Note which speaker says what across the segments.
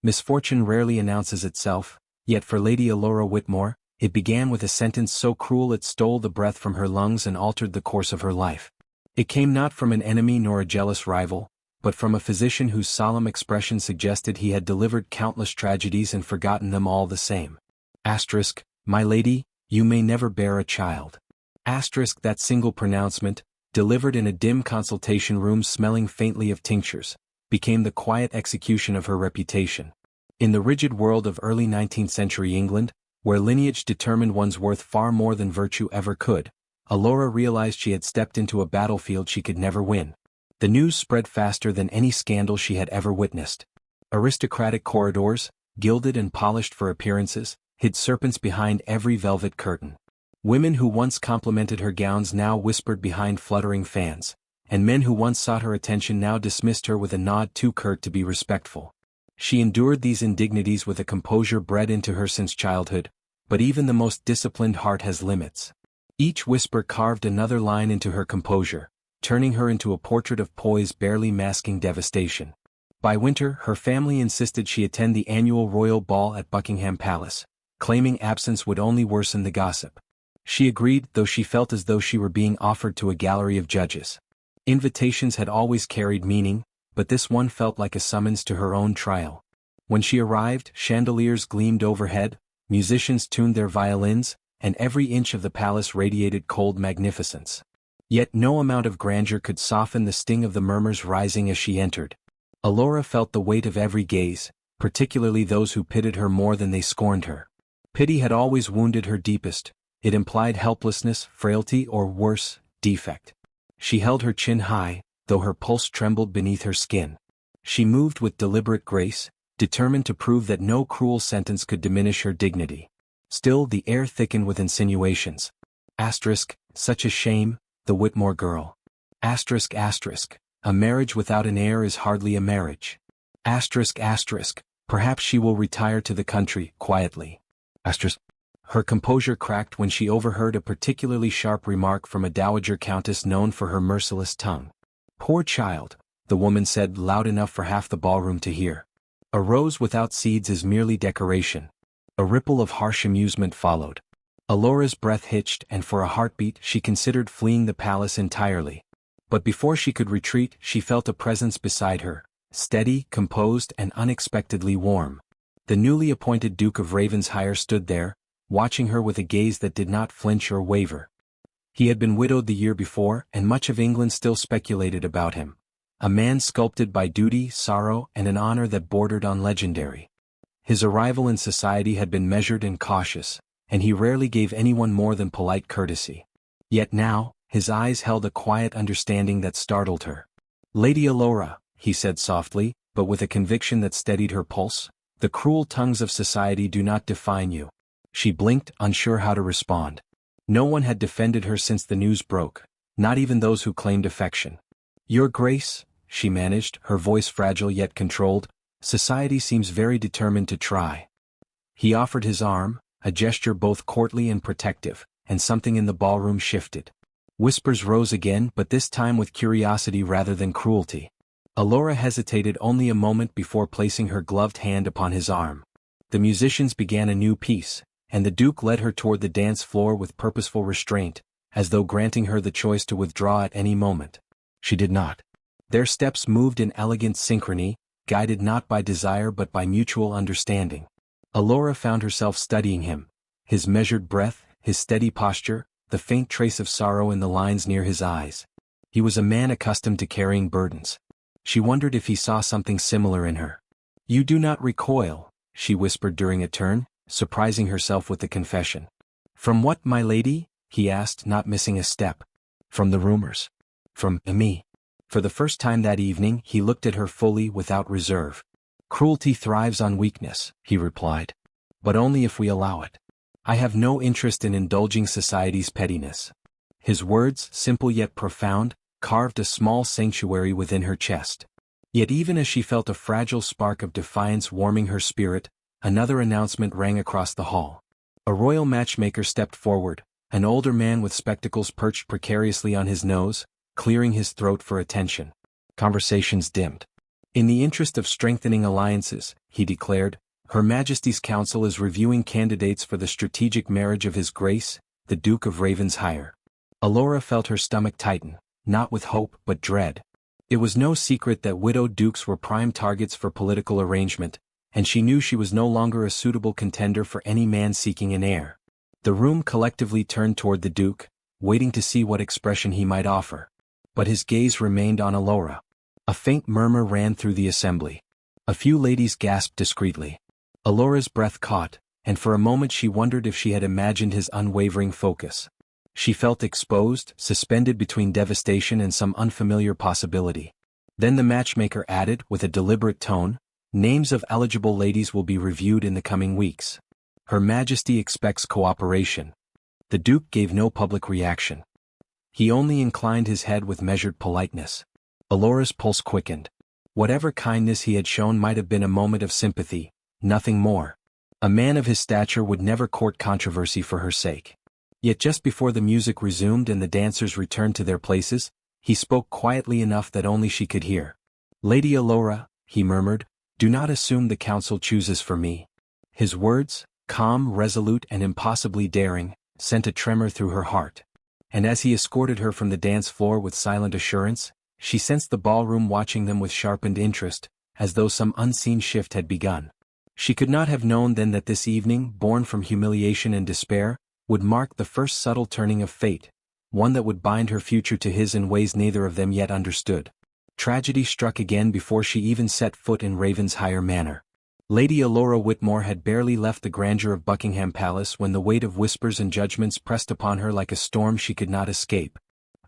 Speaker 1: Misfortune rarely announces itself, yet for Lady Alora Whitmore, it began with a sentence so cruel it stole the breath from her lungs and altered the course of her life. It came not from an enemy nor a jealous rival, but from a physician whose solemn expression suggested he had delivered countless tragedies and forgotten them all the same. Asterisk, my lady, you may never bear a child. Asterisk, that single pronouncement, delivered in a dim consultation room smelling faintly of tinctures, became the quiet execution of her reputation. In the rigid world of early 19th century England, where lineage determined one's worth far more than virtue ever could, Alora realized she had stepped into a battlefield she could never win. The news spread faster than any scandal she had ever witnessed. Aristocratic corridors, gilded and polished for appearances, hid serpents behind every velvet curtain. Women who once complimented her gowns now whispered behind fluttering fans, and men who once sought her attention now dismissed her with a nod too curt to be respectful. She endured these indignities with a composure bred into her since childhood, but even the most disciplined heart has limits. Each whisper carved another line into her composure, turning her into a portrait of poise barely masking devastation. By winter, her family insisted she attend the annual royal ball at Buckingham Palace, claiming absence would only worsen the gossip. She agreed, though she felt as though she were being offered to a gallery of judges. Invitations had always carried meaning, but this one felt like a summons to her own trial. When she arrived, chandeliers gleamed overhead, musicians tuned their violins, and every inch of the palace radiated cold magnificence. Yet no amount of grandeur could soften the sting of the murmurs rising as she entered. Alora felt the weight of every gaze, particularly those who pitied her more than they scorned her. Pity had always wounded her deepest. It implied helplessness, frailty, or worse, defect. She held her chin high, though her pulse trembled beneath her skin. She moved with deliberate grace, determined to prove that no cruel sentence could diminish her dignity. Still, the air thickened with insinuations. Asterisk, such a shame, the Whitmore girl. Asterisk, asterisk, a marriage without an heir is hardly a marriage. Asterisk, asterisk, perhaps she will retire to the country, quietly. Asterisk. Her composure cracked when she overheard a particularly sharp remark from a dowager countess known for her merciless tongue. Poor child, the woman said loud enough for half the ballroom to hear. A rose without seeds is merely decoration. A ripple of harsh amusement followed. Alora's breath hitched, and for a heartbeat she considered fleeing the palace entirely. But before she could retreat, she felt a presence beside her, steady, composed, and unexpectedly warm. The newly appointed Duke of Ravenshire stood there, watching her with a gaze that did not flinch or waver. He had been widowed the year before, and much of England still speculated about him. A man sculpted by duty, sorrow, and an honor that bordered on legendary. His arrival in society had been measured and cautious, and he rarely gave anyone more than polite courtesy. Yet now, his eyes held a quiet understanding that startled her. "Lady Alora," he said softly, but with a conviction that steadied her pulse, "the cruel tongues of society do not define you." She blinked, unsure how to respond. No one had defended her since the news broke, not even those who claimed affection. "Your Grace," she managed, her voice fragile yet controlled, "society seems very determined to try." He offered his arm, a gesture both courtly and protective, and something in the ballroom shifted. Whispers rose again, but this time with curiosity rather than cruelty. Alora hesitated only a moment before placing her gloved hand upon his arm. The musicians began a new piece, and the Duke led her toward the dance floor with purposeful restraint, as though granting her the choice to withdraw at any moment. She did not. Their steps moved in elegant synchrony, guided not by desire but by mutual understanding. Alora found herself studying him, his measured breath, his steady posture, the faint trace of sorrow in the lines near his eyes. He was a man accustomed to carrying burdens. She wondered if he saw something similar in her. "You do not recoil," she whispered during a turn, surprising herself with the confession. "From what, my lady?" he asked, not missing a step. "From the rumors. From me." For the first time that evening, he looked at her fully, without reserve. "Cruelty thrives on weakness," he replied. "But only if we allow it. I have no interest in indulging society's pettiness." His words, simple yet profound, carved a small sanctuary within her chest. Yet even as she felt a fragile spark of defiance warming her spirit, another announcement rang across the hall. A royal matchmaker stepped forward, an older man with spectacles perched precariously on his nose, clearing his throat for attention. Conversations dimmed. In the interest of strengthening alliances, he declared, Her Majesty's Council is reviewing candidates for the strategic marriage of His Grace, the Duke of Ravenshire. Alora felt her stomach tighten, not with hope but dread. It was no secret that widowed dukes were prime targets for political arrangement, and she knew she was no longer a suitable contender for any man seeking an heir. The room collectively turned toward the Duke, waiting to see what expression he might offer. But his gaze remained on Alora. A faint murmur ran through the assembly. A few ladies gasped discreetly. Alora's breath caught, and for a moment she wondered if she had imagined his unwavering focus. She felt exposed, suspended between devastation and some unfamiliar possibility. Then the matchmaker added, with a deliberate tone, Names of eligible ladies will be reviewed in the coming weeks. Her Majesty expects cooperation. The Duke gave no public reaction. He only inclined his head with measured politeness. Alora's pulse quickened. Whatever kindness he had shown might have been a moment of sympathy, nothing more. A man of his stature would never court controversy for her sake. Yet just before the music resumed and the dancers returned to their places, he spoke quietly enough that only she could hear. Lady Alora, he murmured, do not assume the council chooses for me. His words, calm, resolute and impossibly daring, sent a tremor through her heart. And as he escorted her from the dance floor with silent assurance, she sensed the ballroom watching them with sharpened interest, as though some unseen shift had begun. She could not have known then that this evening, born from humiliation and despair, would mark the first subtle turning of fate, one that would bind her future to his in ways neither of them yet understood. Tragedy struck again before she even set foot in Ravenshire Manor. Lady Alora Whitmore had barely left the grandeur of Buckingham Palace when the weight of whispers and judgments pressed upon her like a storm she could not escape.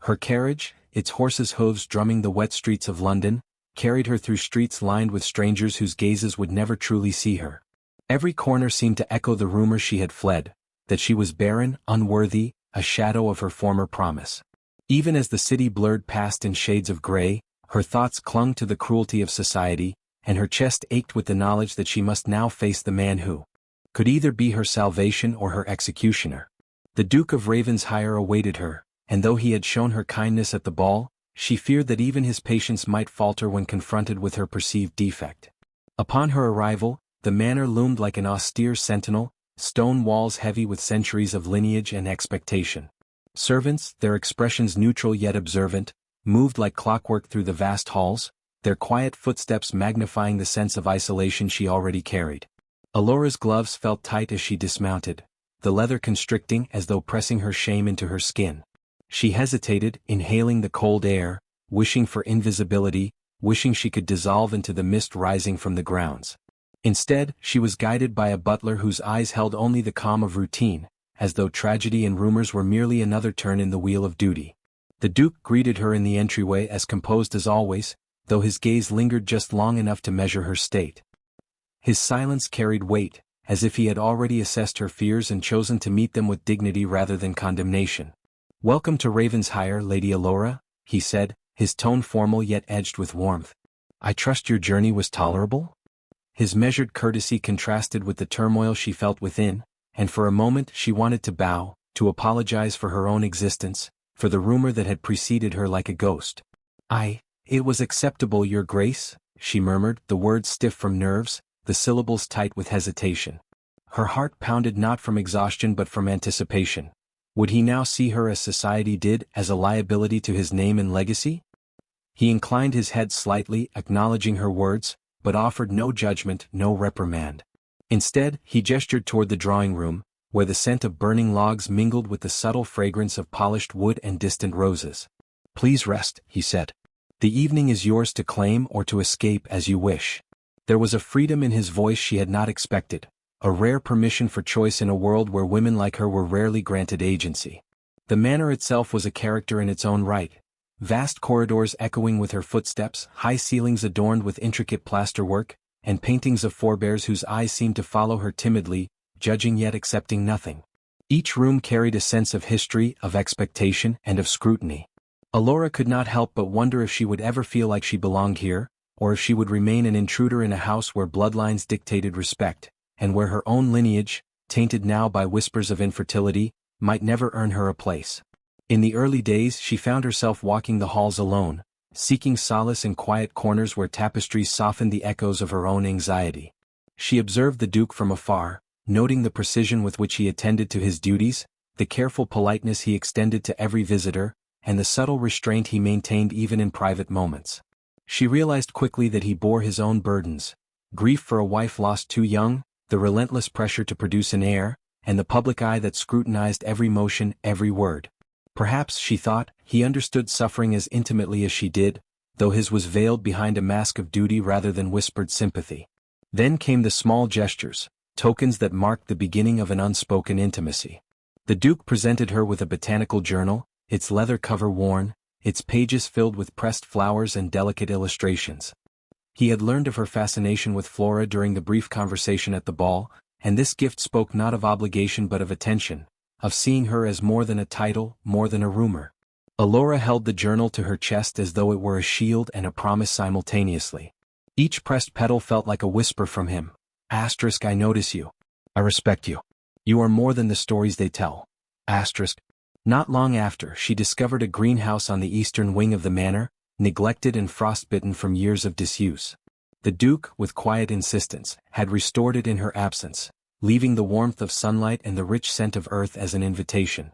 Speaker 1: Her carriage, its horses' hooves drumming the wet streets of London, carried her through streets lined with strangers whose gazes would never truly see her. Every corner seemed to echo the rumor she had fled, that she was barren, unworthy, a shadow of her former promise. Even as the city blurred past in shades of gray, her thoughts clung to the cruelty of society, and her chest ached with the knowledge that she must now face the man who could either be her salvation or her executioner. The Duke of Ravenshire awaited her, and though he had shown her kindness at the ball, she feared that even his patience might falter when confronted with her perceived defect. Upon her arrival, the manor loomed like an austere sentinel, stone walls heavy with centuries of lineage and expectation. Servants, their expressions neutral yet observant, moved like clockwork through the vast halls, their quiet footsteps magnifying the sense of isolation she already carried. Alora's gloves felt tight as she dismounted, the leather constricting as though pressing her shame into her skin. She hesitated, inhaling the cold air, wishing for invisibility, wishing she could dissolve into the mist rising from the grounds. Instead, she was guided by a butler whose eyes held only the calm of routine, as though tragedy and rumors were merely another turn in the wheel of duty. The Duke greeted her in the entryway as composed as always, though his gaze lingered just long enough to measure her state. His silence carried weight, as if he had already assessed her fears and chosen to meet them with dignity rather than condemnation. "Welcome to Ravenshire, Lady Alora," he said, his tone formal yet edged with warmth. "I trust your journey was tolerable?" His measured courtesy contrasted with the turmoil she felt within, and for a moment she wanted to bow, to apologize for her own existence, for the rumor that had preceded her like a ghost. It was acceptable, Your Grace," she murmured, the words stiff from nerves, the syllables tight with hesitation. Her heart pounded not from exhaustion but from anticipation. Would he now see her as society did, as a liability to his name and legacy? He inclined his head slightly, acknowledging her words, but offered no judgment, no reprimand. Instead, he gestured toward the drawing room, where the scent of burning logs mingled with the subtle fragrance of polished wood and distant roses. "Please rest," he said. "The evening is yours to claim or to escape as you wish." There was a freedom in his voice she had not expected, a rare permission for choice in a world where women like her were rarely granted agency. The manor itself was a character in its own right. Vast corridors echoing with her footsteps, high ceilings adorned with intricate plasterwork, and paintings of forebears whose eyes seemed to follow her timidly, judging yet accepting nothing. Each room carried a sense of history, of expectation, and of scrutiny. Alora could not help but wonder if she would ever feel like she belonged here, or if she would remain an intruder in a house where bloodlines dictated respect, and where her own lineage, tainted now by whispers of infertility, might never earn her a place. In the early days she found herself walking the halls alone, seeking solace in quiet corners where tapestries softened the echoes of her own anxiety. She observed the Duke from afar, noting the precision with which he attended to his duties, the careful politeness he extended to every visitor, and the subtle restraint he maintained even in private moments. She realized quickly that he bore his own burdens: grief for a wife lost too young, the relentless pressure to produce an heir, and the public eye that scrutinized every motion, every word. Perhaps, she thought, he understood suffering as intimately as she did, though his was veiled behind a mask of duty rather than whispered sympathy. Then came the small gestures, tokens that marked the beginning of an unspoken intimacy. The Duke presented her with a botanical journal, its leather cover worn, its pages filled with pressed flowers and delicate illustrations. He had learned of her fascination with Flora during the brief conversation at the ball, and this gift spoke not of obligation but of attention, of seeing her as more than a title, more than a rumor. Alora held the journal to her chest as though it were a shield and a promise simultaneously. Each pressed petal felt like a whisper from him. Asterisk, I notice you. I respect you. You are more than the stories they tell. Asterisk. Not long after, she discovered a greenhouse on the eastern wing of the manor, neglected and frostbitten from years of disuse. The Duke, with quiet insistence, had restored it in her absence, leaving the warmth of sunlight and the rich scent of earth as an invitation.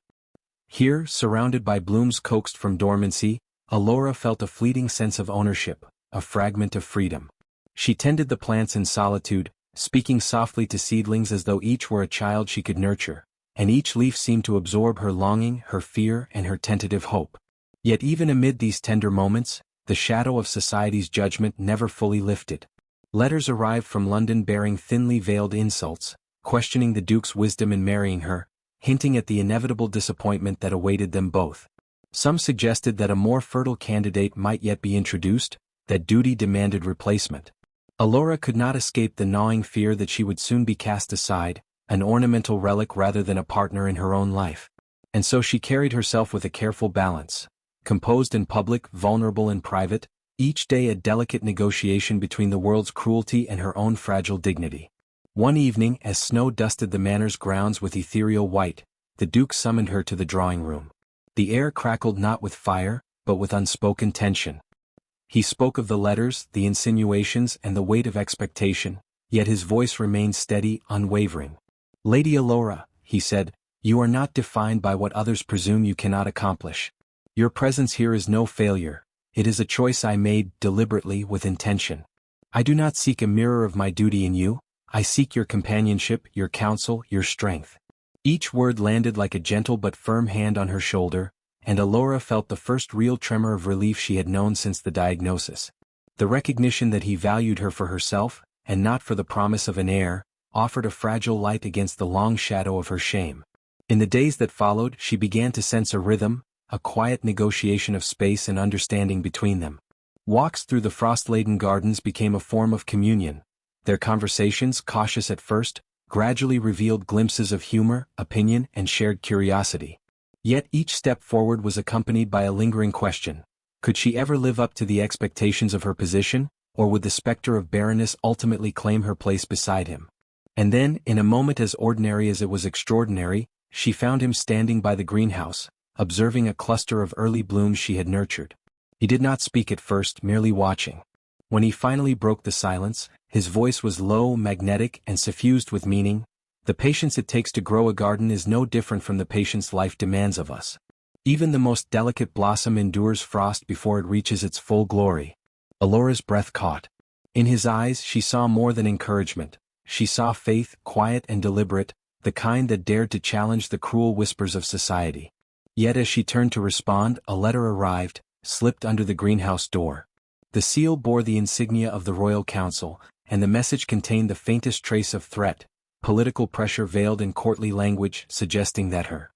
Speaker 1: Here, surrounded by blooms coaxed from dormancy, Alora felt a fleeting sense of ownership, a fragment of freedom. She tended the plants in solitude, speaking softly to seedlings as though each were a child she could nurture, and each leaf seemed to absorb her longing, her fear, and her tentative hope. Yet even amid these tender moments, the shadow of society's judgment never fully lifted. Letters arrived from London bearing thinly veiled insults, questioning the Duke's wisdom in marrying her, hinting at the inevitable disappointment that awaited them both. Some suggested that a more fertile candidate might yet be introduced, that duty demanded replacement. Alora could not escape the gnawing fear that she would soon be cast aside, an ornamental relic rather than a partner in her own life. And so she carried herself with a careful balance, composed in public, vulnerable in private, each day a delicate negotiation between the world's cruelty and her own fragile dignity. One evening, as snow dusted the manor's grounds with ethereal white, the Duke summoned her to the drawing room. The air crackled not with fire, but with unspoken tension. He spoke of the letters, the insinuations, and the weight of expectation, yet his voice remained steady, unwavering. Lady Alora, he said, you are not defined by what others presume you cannot accomplish. Your presence here is no failure. It is a choice I made, deliberately, with intention. I do not seek a mirror of my duty in you. I seek your companionship, your counsel, your strength. Each word landed like a gentle but firm hand on her shoulder, and Alora felt the first real tremor of relief she had known since the diagnosis. The recognition that he valued her for herself, and not for the promise of an heir, offered a fragile light against the long shadow of her shame. In the days that followed, she began to sense a rhythm, a quiet negotiation of space and understanding between them. Walks through the frost-laden gardens became a form of communion. Their conversations, cautious at first, gradually revealed glimpses of humor, opinion, and shared curiosity. Yet each step forward was accompanied by a lingering question. Could she ever live up to the expectations of her position, or would the specter of barrenness ultimately claim her place beside him? And then, in a moment as ordinary as it was extraordinary, she found him standing by the greenhouse, observing a cluster of early blooms she had nurtured. He did not speak at first, merely watching. When he finally broke the silence, his voice was low, magnetic, and suffused with meaning. The patience it takes to grow a garden is no different from the patience life demands of us. Even the most delicate blossom endures frost before it reaches its full glory. Alora's breath caught. In his eyes she saw more than encouragement. She saw faith, quiet and deliberate, the kind that dared to challenge the cruel whispers of society. Yet as she turned to respond, a letter arrived, slipped under the greenhouse door. The seal bore the insignia of the Royal Council, and the message contained the faintest trace of threat, political pressure veiled in courtly language suggesting that her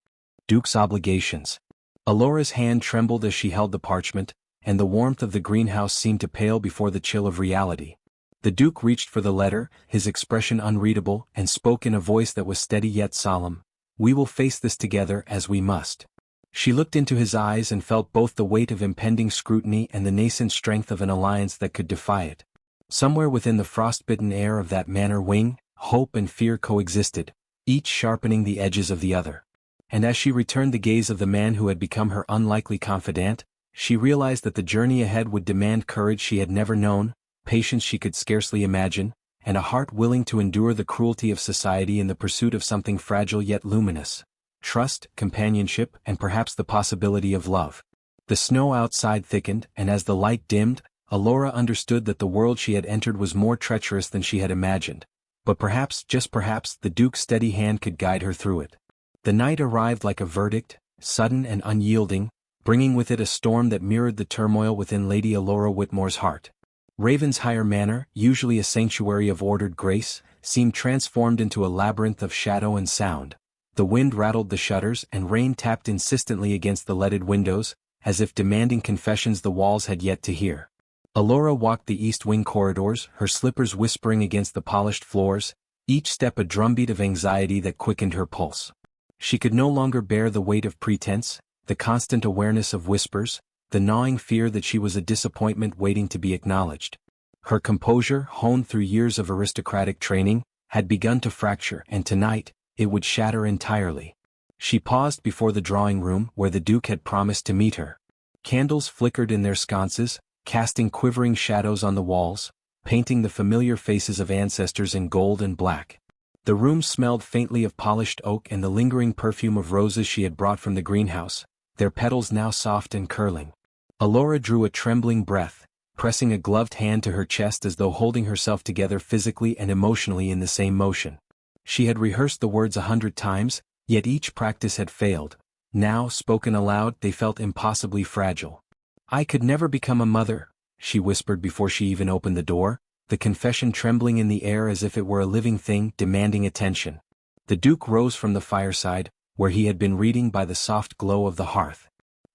Speaker 1: Duke's obligations. Alora's hand trembled as she held the parchment, and the warmth of the greenhouse seemed to pale before the chill of reality. The Duke reached for the letter, his expression unreadable, and spoke in a voice that was steady yet solemn. We will face this together as we must. She looked into his eyes and felt both the weight of impending scrutiny and the nascent strength of an alliance that could defy it. Somewhere within the frostbitten air of that manor wing, hope and fear coexisted, each sharpening the edges of the other. And as she returned the gaze of the man who had become her unlikely confidant, She realized that the journey ahead would demand courage she had never known, patience she could scarcely imagine, and a heart willing to endure the cruelty of society in the pursuit of something fragile yet luminous: trust, companionship, and perhaps the possibility of love. The snow outside thickened, and as the light dimmed, Alora understood that the world she had entered was more treacherous than she had imagined. But perhaps, just perhaps, the Duke's steady hand could guide her through it. The night arrived like a verdict, sudden and unyielding, bringing with it a storm that mirrored the turmoil within Lady Alora Whitmore's heart. Ravenshire Manor, usually a sanctuary of ordered grace, seemed transformed into a labyrinth of shadow and sound. The wind rattled the shutters and rain tapped insistently against the leaded windows, as if demanding confessions the walls had yet to hear. Alora walked the east wing corridors, her slippers whispering against the polished floors, each step a drumbeat of anxiety that quickened her pulse. She could no longer bear the weight of pretense, the constant awareness of whispers, the gnawing fear that she was a disappointment waiting to be acknowledged. Her composure, honed through years of aristocratic training, had begun to fracture, and tonight, it would shatter entirely. She paused before the drawing room where the Duke had promised to meet her. Candles flickered in their sconces, casting quivering shadows on the walls, painting the familiar faces of ancestors in gold and black. The room smelled faintly of polished oak and the lingering perfume of roses she had brought from the greenhouse, their petals now soft and curling. Alora drew a trembling breath, pressing a gloved hand to her chest as though holding herself together physically and emotionally in the same motion. She had rehearsed the words 100 times, yet each practice had failed. Now, spoken aloud, they felt impossibly fragile. "I could never become a mother," she whispered before she even opened the door, the confession trembling in the air as if it were a living thing demanding attention. The Duke rose from the fireside, where he had been reading by the soft glow of the hearth.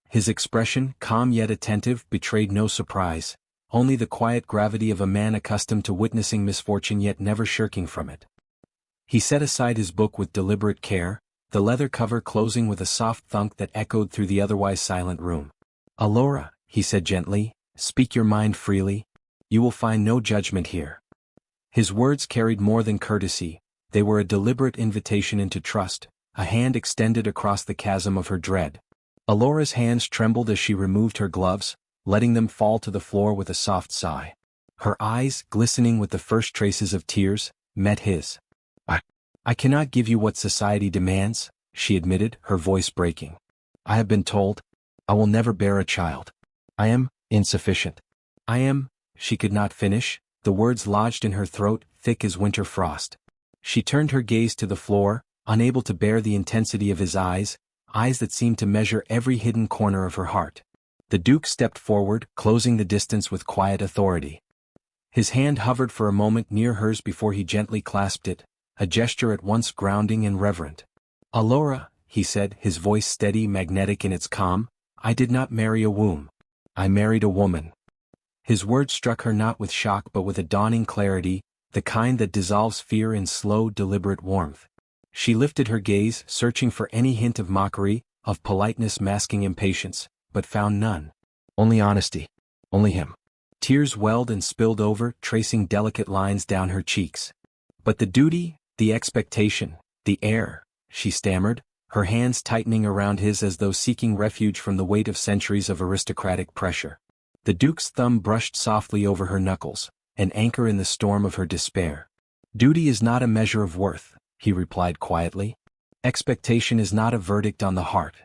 Speaker 1: His expression, calm yet attentive, betrayed no surprise, only the quiet gravity of a man accustomed to witnessing misfortune yet never shirking from it. He set aside his book with deliberate care, the leather cover closing with a soft thunk that echoed through the otherwise silent room. "Alora," he said gently, "speak your mind freely. You will find no judgment here." His words carried more than courtesy, they were a deliberate invitation into trust, a hand extended across the chasm of her dread. Alora's hands trembled as she removed her gloves, letting them fall to the floor with a soft sigh. Her eyes, glistening with the first traces of tears, met his. I cannot give you what society demands," she admitted, her voice breaking. "I have been told. I will never bear a child. I am insufficient. I am—" She could not finish, the words lodged in her throat, thick as winter frost. She turned her gaze to the floor, unable to bear the intensity of his eyes that seemed to measure every hidden corner of her heart. The Duke stepped forward, closing the distance with quiet authority. His hand hovered for a moment near hers before he gently clasped it, a gesture at once grounding and reverent. "Alora," he said, his voice steady, magnetic in its calm, "I did not marry a womb. I married a woman." His words struck her not with shock but with a dawning clarity, the kind that dissolves fear in slow, deliberate warmth. She lifted her gaze, searching for any hint of mockery, of politeness masking impatience, but found none. Only honesty. Only him. Tears welled and spilled over, tracing delicate lines down her cheeks. "But the duty, the expectation, the heir," she stammered, her hands tightening around his as though seeking refuge from the weight of centuries of aristocratic pressure. The Duke's thumb brushed softly over her knuckles, an anchor in the storm of her despair. "Duty is not a measure of worth," he replied quietly. "Expectation is not a verdict on the heart.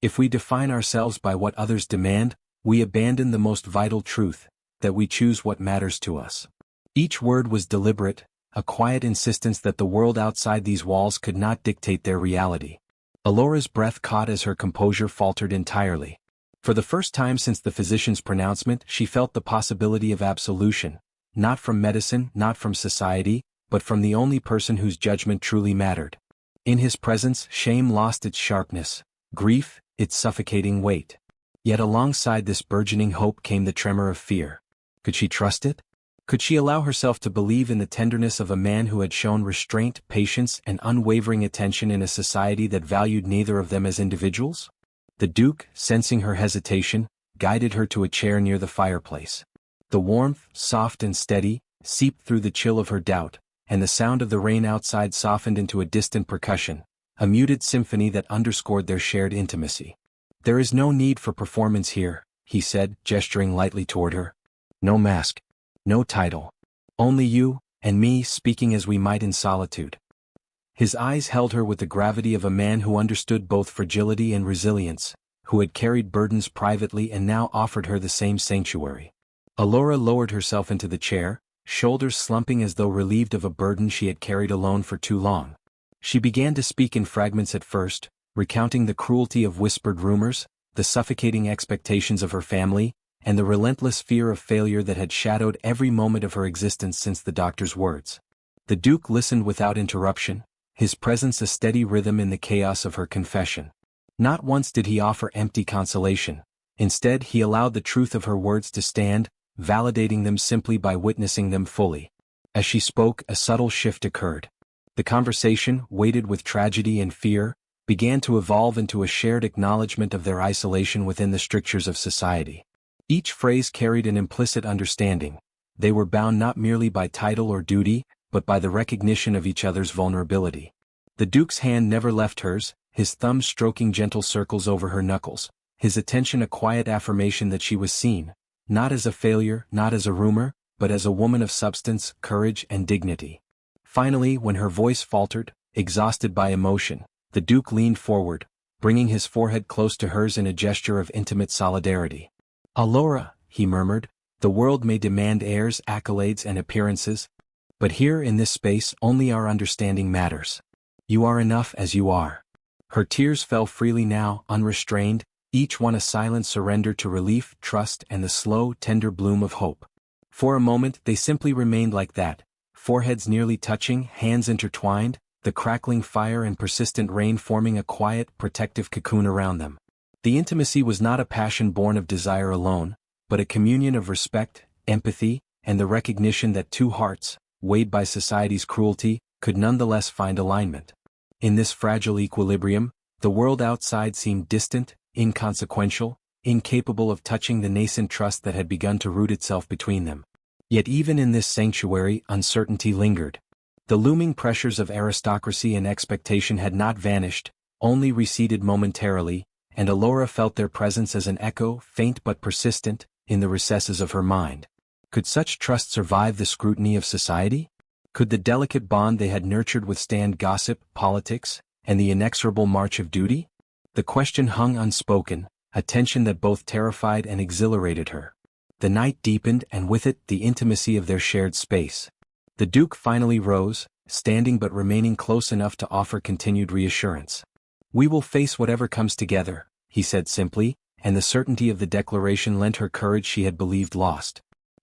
Speaker 1: If we define ourselves by what others demand, we abandon the most vital truth, that we choose what matters to us." Each word was deliberate, a quiet insistence that the world outside these walls could not dictate their reality. Alora's breath caught as her composure faltered entirely. For the first time since the physician's pronouncement, she felt the possibility of absolution, not from medicine, not from society, but from the only person whose judgment truly mattered. In his presence, shame lost its sharpness, grief, its suffocating weight. Yet alongside this burgeoning hope came the tremor of fear. Could she trust it? Could she allow herself to believe in the tenderness of a man who had shown restraint, patience, and unwavering attention in a society that valued neither of them as individuals? The Duke, sensing her hesitation, guided her to a chair near the fireplace. The warmth, soft and steady, seeped through the chill of her doubt, and the sound of the rain outside softened into a distant percussion, a muted symphony that underscored their shared intimacy. "There is no need for performance here," he said, gesturing lightly toward her. No mask. No title. Only you, and me speaking as we might in solitude. His eyes held her with the gravity of a man who understood both fragility and resilience, who had carried burdens privately and now offered her the same sanctuary. Alora lowered herself into the chair, shoulders slumping as though relieved of a burden she had carried alone for too long. She began to speak in fragments at first, recounting the cruelty of whispered rumors, the suffocating expectations of her family, and the relentless fear of failure that had shadowed every moment of her existence since the doctor's words. The Duke listened without interruption, his presence a steady rhythm in the chaos of her confession. Not once did he offer empty consolation. Instead, he allowed the truth of her words to stand, validating them simply by witnessing them fully. As she spoke, a subtle shift occurred. The conversation, weighted with tragedy and fear, began to evolve into a shared acknowledgement of their isolation within the strictures of society. Each phrase carried an implicit understanding. They were bound not merely by title or duty, but by the recognition of each other's vulnerability. The Duke's hand never left hers, his thumb stroking gentle circles over her knuckles, his attention a quiet affirmation that she was seen, not as a failure, not as a rumor, but as a woman of substance, courage, and dignity. Finally, when her voice faltered, exhausted by emotion, the Duke leaned forward, bringing his forehead close to hers in a gesture of intimate solidarity. "Alora," he murmured, "the world may demand heirs, accolades, and appearances, but here in this space only our understanding matters. You are enough as you are." Her tears fell freely now, unrestrained, each one a silent surrender to relief, trust, and the slow, tender bloom of hope. For a moment they simply remained like that, foreheads nearly touching, hands intertwined, the crackling fire and persistent rain forming a quiet, protective cocoon around them. The intimacy was not a passion born of desire alone, but a communion of respect, empathy, and the recognition that two hearts, weighed by society's cruelty, could nonetheless find alignment. In this fragile equilibrium, the world outside seemed distant, inconsequential, incapable of touching the nascent trust that had begun to root itself between them. Yet even in this sanctuary, uncertainty lingered. The looming pressures of aristocracy and expectation had not vanished, only receded momentarily, and Alora felt their presence as an echo, faint but persistent, in the recesses of her mind. Could such trust survive the scrutiny of society? Could the delicate bond they had nurtured withstand gossip, politics, and the inexorable march of duty? The question hung unspoken, a tension that both terrified and exhilarated her. The night deepened, and with it the intimacy of their shared space. The Duke finally rose, standing but remaining close enough to offer continued reassurance. "We will face whatever comes together," he said simply, and the certainty of the declaration lent her courage she had believed lost.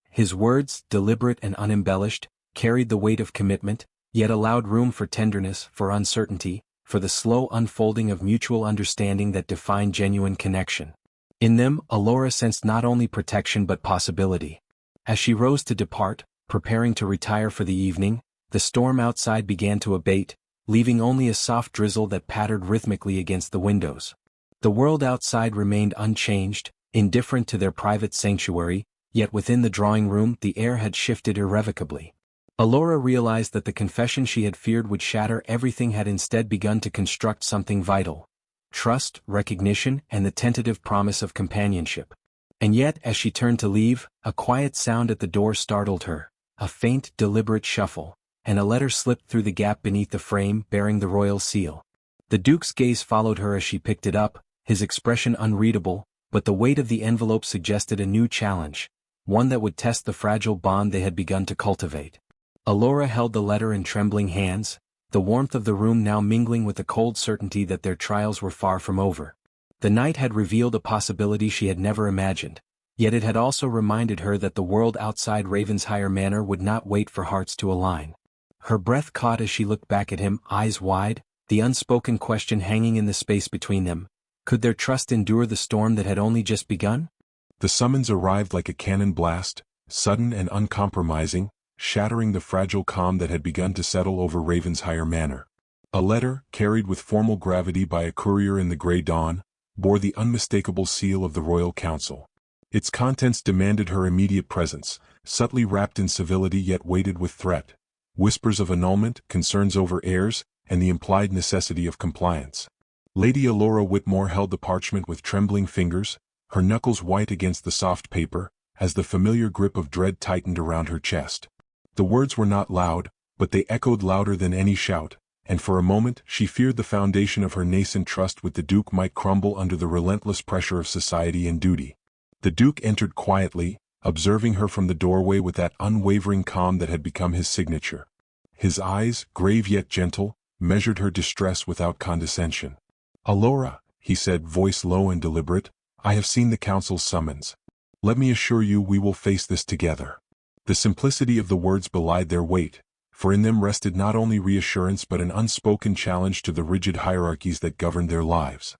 Speaker 1: His words, deliberate and unembellished, carried the weight of commitment, yet allowed room for tenderness, for uncertainty, for the slow unfolding of mutual understanding that defined genuine connection. In them, Alora sensed not only protection but possibility. As she rose to depart, preparing to retire for the evening, the storm outside began to abate, leaving only a soft drizzle that pattered rhythmically against the windows. The world outside remained unchanged, indifferent to their private sanctuary, yet within the drawing room the air had shifted irrevocably. Alora realized that the confession she had feared would shatter everything had instead begun to construct something vital: trust, recognition, and the tentative promise of companionship. And yet, as she turned to leave, a quiet sound at the door startled her, a faint, deliberate shuffle, and a letter slipped through the gap beneath the frame, bearing the royal seal. The Duke's gaze followed her as she picked it up, his expression unreadable, but the weight of the envelope suggested a new challenge, one that would test the fragile bond they had begun to cultivate. Alora held the letter in trembling hands, the warmth of the room now mingling with the cold certainty that their trials were far from over. The night had revealed a possibility she had never imagined, yet it had also reminded her that the world outside Ravenshire Manor would not wait for hearts to align. Her breath caught as she looked back at him, eyes wide, the unspoken question hanging in the space between them: could their trust endure the storm that had only just begun?
Speaker 2: The summons arrived like a cannon blast, sudden and uncompromising, shattering the fragile calm that had begun to settle over Ravenshire Manor. A letter, carried with formal gravity by a courier in the grey dawn, bore the unmistakable seal of the Royal Council. Its contents demanded her immediate presence, subtly wrapped in civility yet weighted with threat: whispers of annulment, concerns over heirs, and the implied necessity of compliance. Lady Alora Whitmore held the parchment with trembling fingers, her knuckles white against the soft paper, as the familiar grip of dread tightened around her chest. The words were not loud, but they echoed louder than any shout, and for a moment she feared the foundation of her nascent trust with the Duke might crumble under the relentless pressure of society and duty. The Duke entered quietly, observing her from the doorway with that unwavering calm that had become his signature. His eyes, grave yet gentle, measured her distress without condescension. "Alora," he said, voice low and deliberate, "I have seen the council's summons. Let me assure you we will face this together." The simplicity of the words belied their weight, for in them rested not only reassurance but an unspoken challenge to the rigid hierarchies that governed their lives.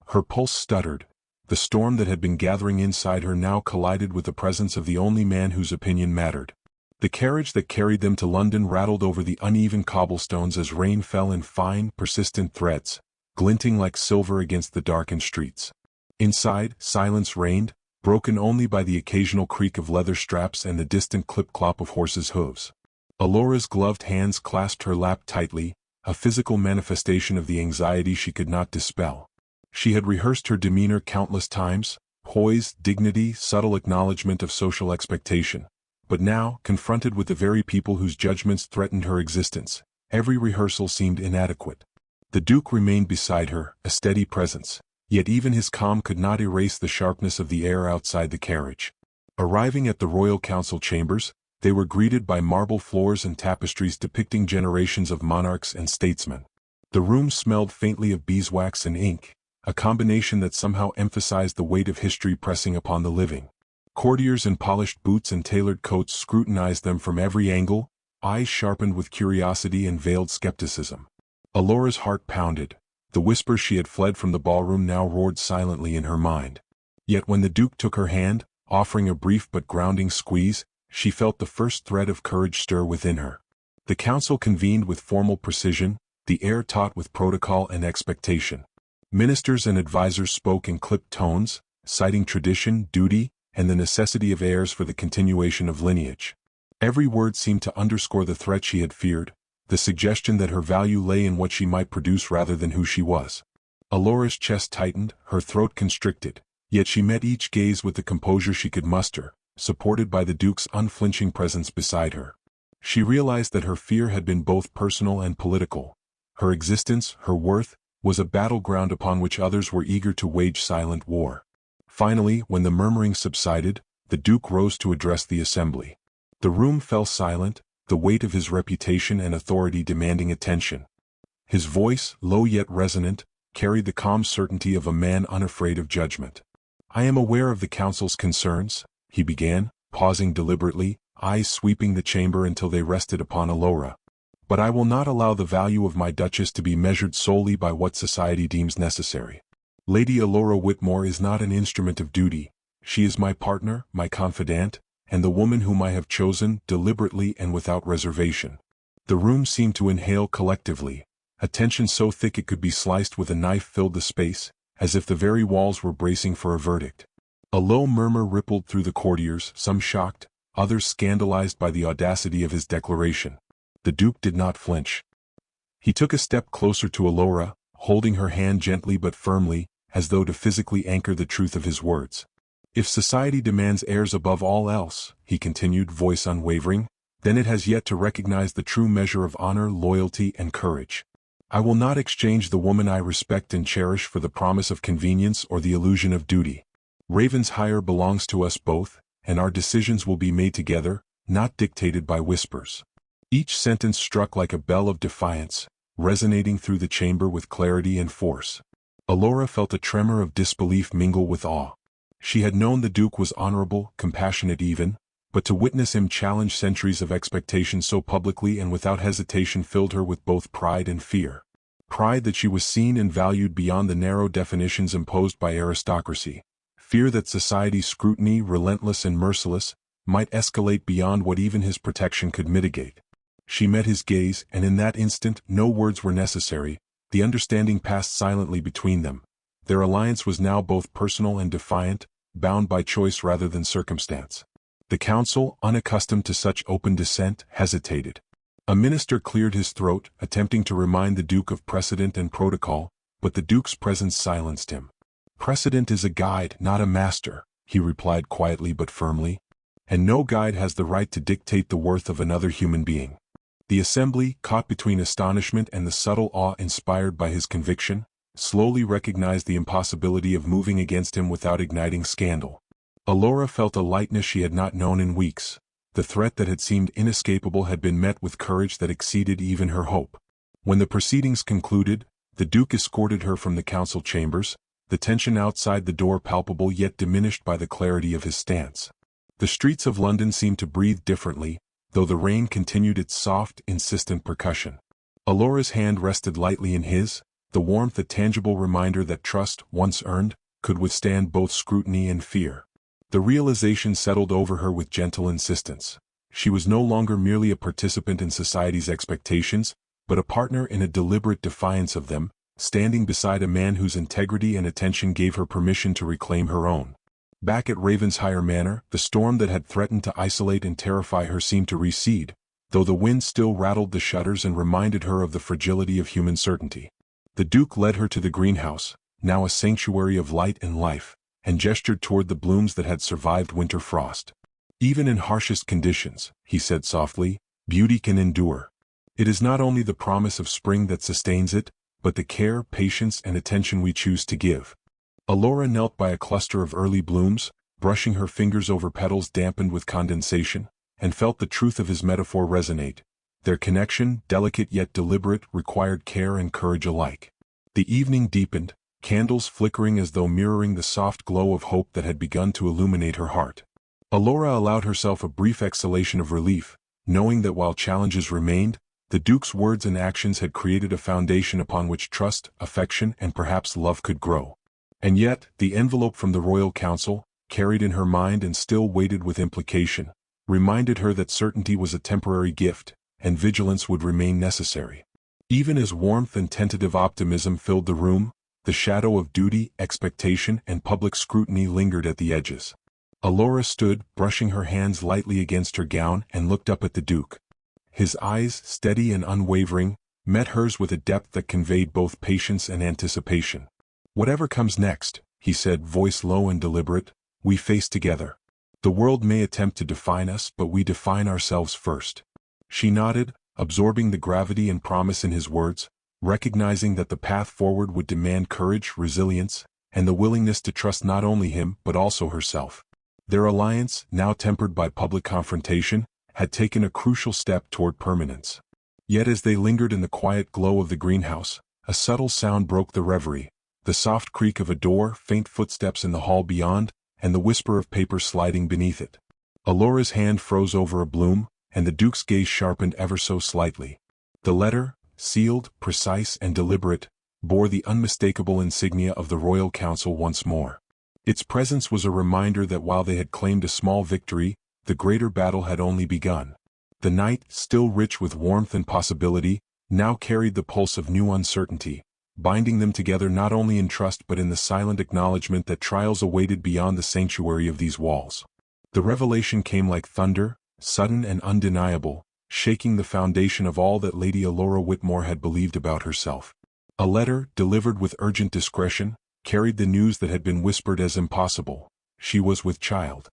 Speaker 2: Her pulse stuttered. The storm that had been gathering inside her now collided with the presence of the only man whose opinion mattered. The carriage that carried them to London rattled over the uneven cobblestones as rain fell in fine, persistent threads, glinting like silver against the darkened streets. Inside, silence reigned, broken only by the occasional creak of leather straps and the distant clip-clop of horses' hooves. Alora's gloved hands clasped her lap tightly, a physical manifestation of the anxiety she could not dispel. She had rehearsed her demeanor countless times, poise, dignity, subtle acknowledgement of social expectation. But now, confronted with the very people whose judgments threatened her existence, every rehearsal seemed inadequate. The Duke remained beside her, a steady presence, yet even his calm could not erase the sharpness of the air outside the carriage. Arriving at the royal council chambers, they were greeted by marble floors and tapestries depicting generations of monarchs and statesmen. The room smelled faintly of beeswax and ink, a combination that somehow emphasized the weight of history pressing upon the living. Courtiers in polished boots and tailored coats scrutinized them from every angle, eyes sharpened with curiosity and veiled skepticism. Alora's heart pounded. The whispers she had fled from the ballroom now roared silently in her mind. Yet when the Duke took her hand, offering a brief but grounding squeeze, she felt the first thread of courage stir within her. The council convened with formal precision, the air taut with protocol and expectation. Ministers and advisers spoke in clipped tones, citing tradition, duty, and the necessity of heirs for the continuation of lineage. Every word seemed to underscore the threat she had feared, the suggestion that her value lay in what she might produce rather than who she was. Alora's chest tightened, her throat constricted, yet she met each gaze with the composure she could muster, supported by the Duke's unflinching presence beside her. She realized that her fear had been both personal and political. Her existence, her worth, was a battleground upon which others were eager to wage silent war. Finally, when the murmuring subsided, the Duke rose to address the assembly. The room fell silent, the weight of his reputation and authority demanding attention. His voice, low yet resonant, carried the calm certainty of a man unafraid of judgment. "I am aware of the council's concerns," he began, pausing deliberately, eyes sweeping the chamber until they rested upon Alora. "But I will not allow the value of my duchess to be measured solely by what society deems necessary. Lady Alora Whitmore is not an instrument of duty. She is my partner, my confidant, and the woman whom I have chosen, deliberately and without reservation." The room seemed to inhale collectively. A tension so thick it could be sliced with a knife filled the space, as if the very walls were bracing for a verdict. A low murmur rippled through the courtiers, some shocked, others scandalized by the audacity of his declaration. The Duke did not flinch. He took a step closer to Alora, holding her hand gently but firmly, as though to physically anchor the truth of his words. "If society demands heirs above all else," he continued, voice unwavering, "then it has yet to recognize the true measure of honor, loyalty, and courage. I will not exchange the woman I respect and cherish for the promise of convenience or the illusion of duty. Ravenshire belongs to us both, and our decisions will be made together, not dictated by whispers." Each sentence struck like a bell of defiance, resonating through the chamber with clarity and force. Alora felt a tremor of disbelief mingle with awe. She had known the Duke was honorable, compassionate even, but to witness him challenge centuries of expectation so publicly and without hesitation filled her with both pride and fear. Pride that she was seen and valued beyond the narrow definitions imposed by aristocracy. Fear that society's scrutiny, relentless and merciless, might escalate beyond what even his protection could mitigate. She met his gaze, and in that instant, no words were necessary. The understanding passed silently between them. Their alliance was now both personal and defiant, bound by choice rather than circumstance. The council, unaccustomed to such open dissent, hesitated. A minister cleared his throat, attempting to remind the Duke of precedent and protocol, but the Duke's presence silenced him. "Precedent is a guide, not a master," he replied quietly but firmly. "And no guide has the right to dictate the worth of another human being." The assembly, caught between astonishment and the subtle awe inspired by his conviction, slowly recognized the impossibility of moving against him without igniting scandal. Alora felt a lightness she had not known in weeks. The threat that had seemed inescapable had been met with courage that exceeded even her hope. When the proceedings concluded, the Duke escorted her from the council chambers, the tension outside the door palpable yet diminished by the clarity of his stance. The streets of London seemed to breathe differently, though the rain continued its soft, insistent percussion. Alora's hand rested lightly in his, the warmth a tangible reminder that trust, once earned, could withstand both scrutiny and fear. The realization settled over her with gentle insistence. She was no longer merely a participant in society's expectations, but a partner in a deliberate defiance of them, standing beside a man whose integrity and attention gave her permission to reclaim her own. Back at Ravenshire Manor, the storm that had threatened to isolate and terrify her seemed to recede, though the wind still rattled the shutters and reminded her of the fragility of human certainty. The Duke led her to the greenhouse, now a sanctuary of light and life, and gestured toward the blooms that had survived winter frost. "Even in harshest conditions," he said softly, "beauty can endure. It is not only the promise of spring that sustains it, but the care, patience, and attention we choose to give." Alora knelt by a cluster of early blooms, brushing her fingers over petals dampened with condensation, and felt the truth of his metaphor resonate. Their connection, delicate yet deliberate, required care and courage alike. The evening deepened, candles flickering as though mirroring the soft glow of hope that had begun to illuminate her heart. Alora allowed herself a brief exhalation of relief, knowing that while challenges remained, the Duke's words and actions had created a foundation upon which trust, affection, and perhaps love could grow. And yet, the envelope from the Royal Council, carried in her mind and still weighted with implication, reminded her that certainty was a temporary gift, and vigilance would remain necessary. Even as warmth and tentative optimism filled the room, the shadow of duty, expectation, and public scrutiny lingered at the edges. Alora stood, brushing her hands lightly against her gown, and looked up at the Duke. His eyes, steady and unwavering, met hers with a depth that conveyed both patience and anticipation. "Whatever comes next," he said, voice low and deliberate, "we face together. The world may attempt to define us, but we define ourselves first." She nodded, absorbing the gravity and promise in his words, recognizing that the path forward would demand courage, resilience, and the willingness to trust not only him but also herself. Their alliance, now tempered by public confrontation, had taken a crucial step toward permanence. Yet as they lingered in the quiet glow of the greenhouse, a subtle sound broke the reverie, the soft creak of a door, faint footsteps in the hall beyond, and the whisper of paper sliding beneath it. Alora's hand froze over a bloom, and the Duke's gaze sharpened ever so slightly. The letter, sealed, precise, and deliberate, bore the unmistakable insignia of the Royal Council once more. Its presence was a reminder that while they had claimed a small victory, the greater battle had only begun. The night, still rich with warmth and possibility, now carried the pulse of new uncertainty, binding them together not only in trust but in the silent acknowledgement that trials awaited beyond the sanctuary of these walls. The revelation came like thunder, sudden and undeniable, shaking the foundation of all that Lady Alora Whitmore had believed about herself. A letter, delivered with urgent discretion, carried the news that had been whispered as impossible. She was with child.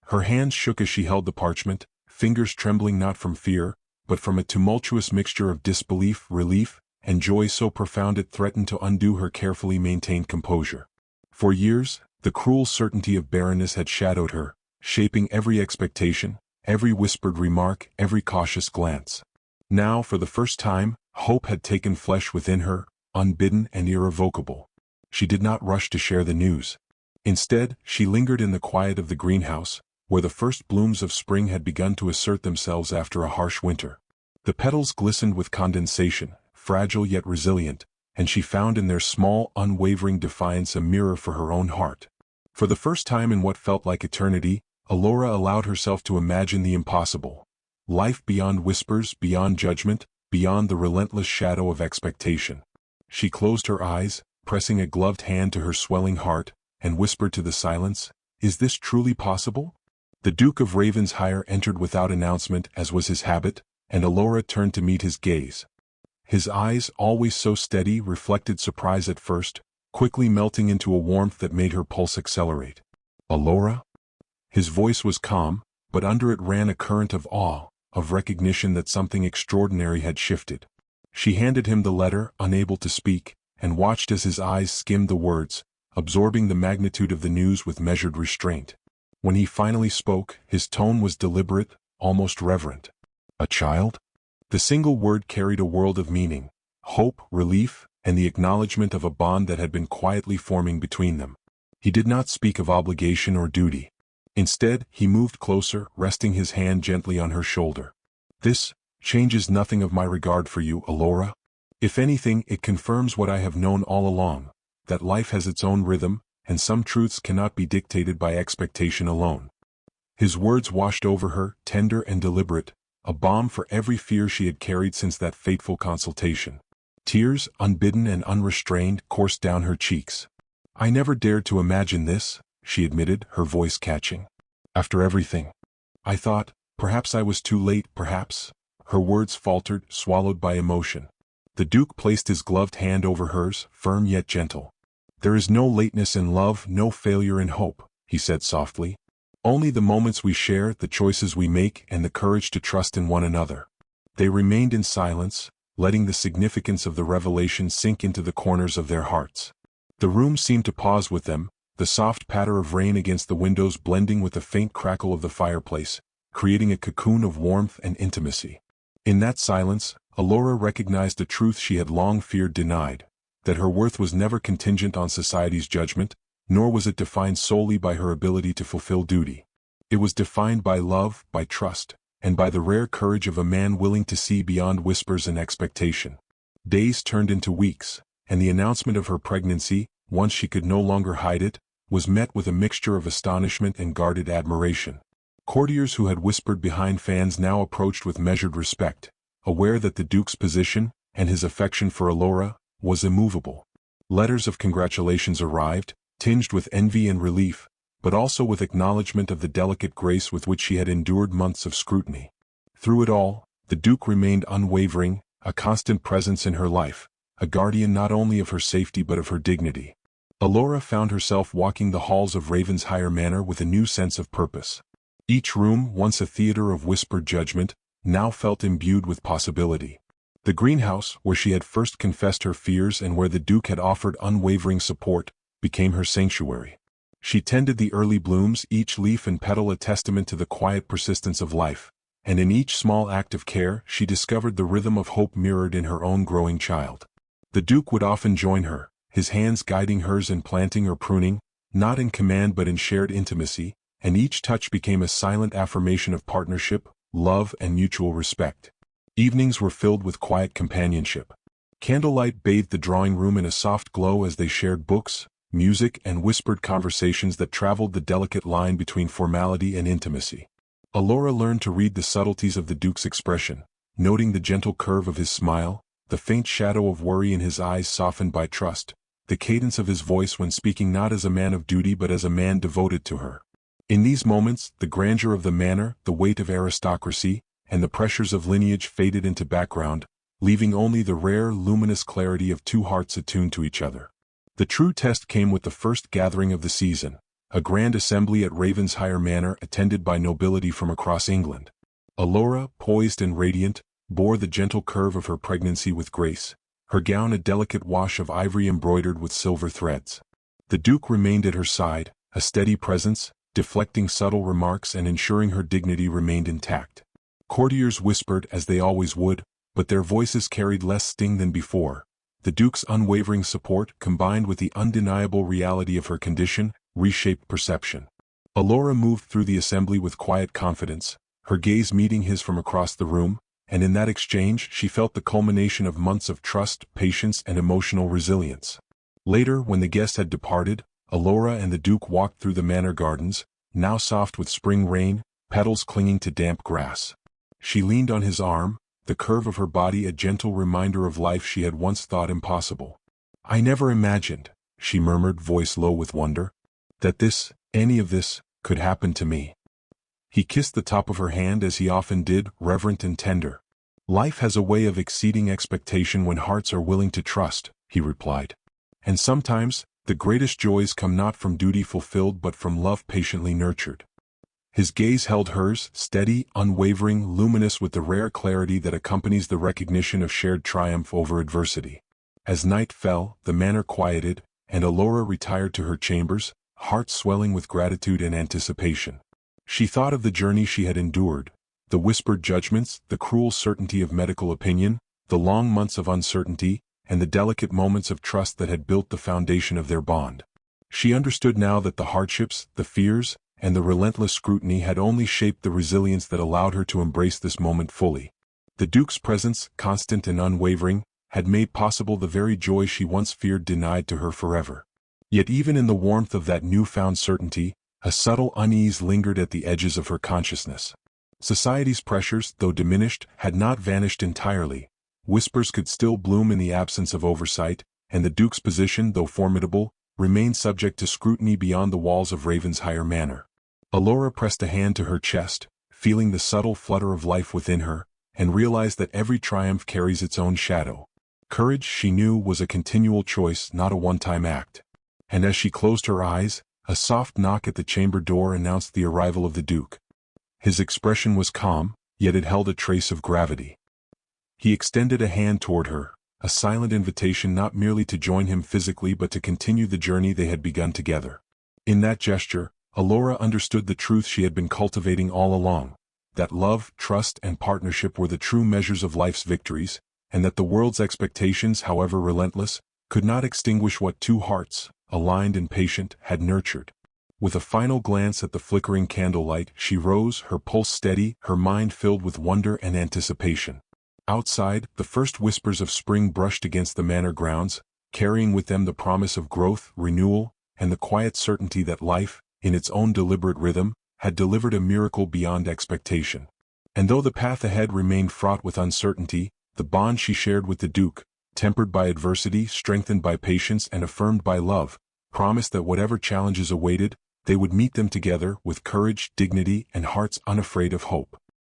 Speaker 2: Her hands shook as she held the parchment, fingers trembling not from fear, but from a tumultuous mixture of disbelief, relief, and joy so profound it threatened to undo her carefully maintained composure. For years, the cruel certainty of barrenness had shadowed her, shaping every expectation, every whispered remark, every cautious glance. Now, for the first time, hope had taken flesh within her, unbidden and irrevocable. She did not rush to share the news. Instead, she lingered in the quiet of the greenhouse, where the first blooms of spring had begun to assert themselves after a harsh winter. The petals glistened with condensation, fragile yet resilient, and she found in their small, unwavering defiance a mirror for her own heart. For the first time in what felt like eternity, Alora allowed herself to imagine the impossible. Life beyond whispers, beyond judgment, beyond the relentless shadow of expectation. She closed her eyes, pressing a gloved hand to her swelling heart, and whispered to the silence, "Is this truly possible?" The Duke of Ravenshire entered without announcement, as was his habit, and Alora turned to meet his gaze. His eyes, always so steady, reflected surprise at first, quickly melting into a warmth that made her pulse accelerate. "Alora?" His voice was calm, but under it ran a current of awe, of recognition that something extraordinary had shifted. She handed him the letter, unable to speak, and watched as his eyes skimmed the words, absorbing the magnitude of the news with measured restraint. When he finally spoke, his tone was deliberate, almost reverent. "A child?" The single word carried a world of meaning, hope, relief, and the acknowledgement of a bond that had been quietly forming between them. He did not speak of obligation or duty. Instead, he moved closer, resting his hand gently on her shoulder. "This changes nothing of my regard for you, Alora. If anything, it confirms what I have known all along, that life has its own rhythm, and some truths cannot be dictated by expectation alone." His words washed over her, tender and deliberate, a balm for every fear she had carried since that fateful consultation. Tears, unbidden and unrestrained, coursed down her cheeks. "I never dared to imagine this," she admitted, her voice catching. "After everything. I thought, perhaps I was too late, perhaps." Her words faltered, swallowed by emotion. The Duke placed his gloved hand over hers, firm yet gentle. "There is no lateness in love, no failure in hope," he said softly. "Only the moments we share, the choices we make, and the courage to trust in one another." They remained in silence, letting the significance of the revelation sink into the corners of their hearts. The room seemed to pause with them, the soft patter of rain against the windows blending with the faint crackle of the fireplace, creating a cocoon of warmth and intimacy. In that silence, Alora recognized a truth she had long feared denied, that her worth was never contingent on society's judgment, nor was it defined solely by her ability to fulfill duty. It was defined by love, by trust, and by the rare courage of a man willing to see beyond whispers and expectation. Days turned into weeks, and the announcement of her pregnancy, once she could no longer hide it, was met with a mixture of astonishment and guarded admiration. Courtiers who had whispered behind fans now approached with measured respect, aware that the Duke's position, and his affection for Alora, was immovable. Letters of congratulations arrived, tinged with envy and relief, but also with acknowledgement of the delicate grace with which she had endured months of scrutiny. Through it all, the Duke remained unwavering, a constant presence in her life, a guardian not only of her safety but of her dignity. Alora found herself walking the halls of Ravenshire Manor with a new sense of purpose. Each room, once a theater of whispered judgment, now felt imbued with possibility. The greenhouse, where she had first confessed her fears and where the Duke had offered unwavering support, became her sanctuary. She tended the early blooms, each leaf and petal a testament to the quiet persistence of life, and in each small act of care she discovered the rhythm of hope mirrored in her own growing child. The Duke would often join her, his hands guiding hers in planting or pruning, not in command but in shared intimacy, and each touch became a silent affirmation of partnership, love, and mutual respect. Evenings were filled with quiet companionship. Candlelight bathed the drawing room in a soft glow as they shared books, music, and whispered conversations that traveled the delicate line between formality and intimacy. Alora learned to read the subtleties of the Duke's expression, noting the gentle curve of his smile, the faint shadow of worry in his eyes softened by trust, the cadence of his voice when speaking not as a man of duty but as a man devoted to her. In these moments, the grandeur of the manor, the weight of aristocracy, and the pressures of lineage faded into background, leaving only the rare, luminous clarity of two hearts attuned to each other. The true test came with the first gathering of the season, a grand assembly at Ravenshire Manor attended by nobility from across England. Alora, poised and radiant, bore the gentle curve of her pregnancy with grace, her gown a delicate wash of ivory embroidered with silver threads. The Duke remained at her side, a steady presence, deflecting subtle remarks and ensuring her dignity remained intact. Courtiers whispered as they always would, but their voices carried less sting than before. The Duke's unwavering support, combined with the undeniable reality of her condition, reshaped perception. Alora moved through the assembly with quiet confidence, her gaze meeting his from across the room, and in that exchange she felt the culmination of months of trust, patience, and emotional resilience. Later, when the guests had departed, Alora and the Duke walked through the manor gardens, now soft with spring rain, petals clinging to damp grass. She leaned on his arm, the curve of her body a gentle reminder of life she had once thought impossible. "I never imagined," she murmured, voice low with wonder, "that any of this, could happen to me." He kissed the top of her hand as he often did, reverent and tender. "Life has a way of exceeding expectation when hearts are willing to trust," he replied. And sometimes, the greatest joys come not from duty fulfilled but from love patiently nurtured. His gaze held hers, steady, unwavering, luminous with the rare clarity that accompanies the recognition of shared triumph over adversity. As night fell, the manor quieted, and Alora retired to her chambers, heart swelling with gratitude and anticipation. She thought of the journey she had endured, the whispered judgments, the cruel certainty of medical opinion, the long months of uncertainty, and the delicate moments of trust that had built the foundation of their bond. She understood now that the hardships, the fears, and the relentless scrutiny had only shaped the resilience that allowed her to embrace this moment fully. The Duke's presence, constant and unwavering, had made possible the very joy she once feared denied to her forever. Yet even in the warmth of that newfound certainty, a subtle unease lingered at the edges of her consciousness. Society's pressures, though diminished, had not vanished entirely. Whispers could still bloom in the absence of oversight, and the Duke's position, though formidable, remained subject to scrutiny beyond the walls of Ravenshire Manor. Alora pressed a hand to her chest, feeling the subtle flutter of life within her, and realized that every triumph carries its own shadow. Courage, she knew, was a continual choice, not a one-time act. And as she closed her eyes, a soft knock at the chamber door announced the arrival of the Duke. His expression was calm, yet it held a trace of gravity. He extended a hand toward her, a silent invitation not merely to join him physically but to continue the journey they had begun together. In that gesture, Alora understood the truth she had been cultivating all along, that love, trust, and partnership were the true measures of life's victories, and that the world's expectations, however relentless, could not extinguish what two hearts, aligned and patient, had nurtured. With a final glance at the flickering candlelight, she rose, her pulse steady, her mind filled with wonder and anticipation. Outside, the first whispers of spring brushed against the manor grounds, carrying with them the promise of growth, renewal, and the quiet certainty that life, in its own deliberate rhythm, had delivered a miracle beyond expectation. And though the path ahead remained fraught with uncertainty, the bond she shared with the Duke, tempered by adversity, strengthened by patience, and affirmed by love, promised that whatever challenges awaited, they would meet them together with courage, dignity, and hearts unafraid of hope.